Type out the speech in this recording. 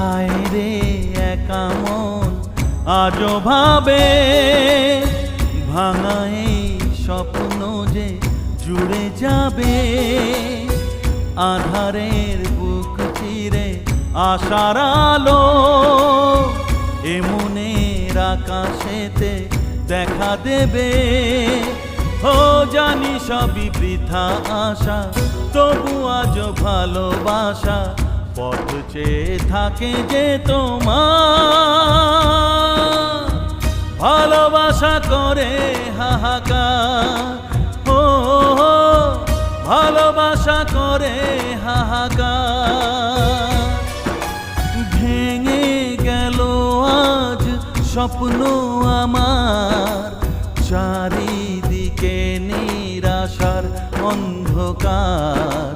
হায় রে একা মন আজও ভাবে, ভাঙা এই স্বপ্ন যে জুড়ে যাবে। আধারের বুক চিরে আশার আলো এ মনের আকাশেতে দেখা দেবে। ও জানি সবই বৃথা আশা, তবু আজ ভালোবাসা পথ চেয়ে থাকে যে তোমার। ভালোবাসা করে হাহাকার, ও ভালোবাসা করে হাহাকার। ভেঙে গেল আজ স্বপ্ন আমার, চারিদিকে নিরাশার অন্ধকার।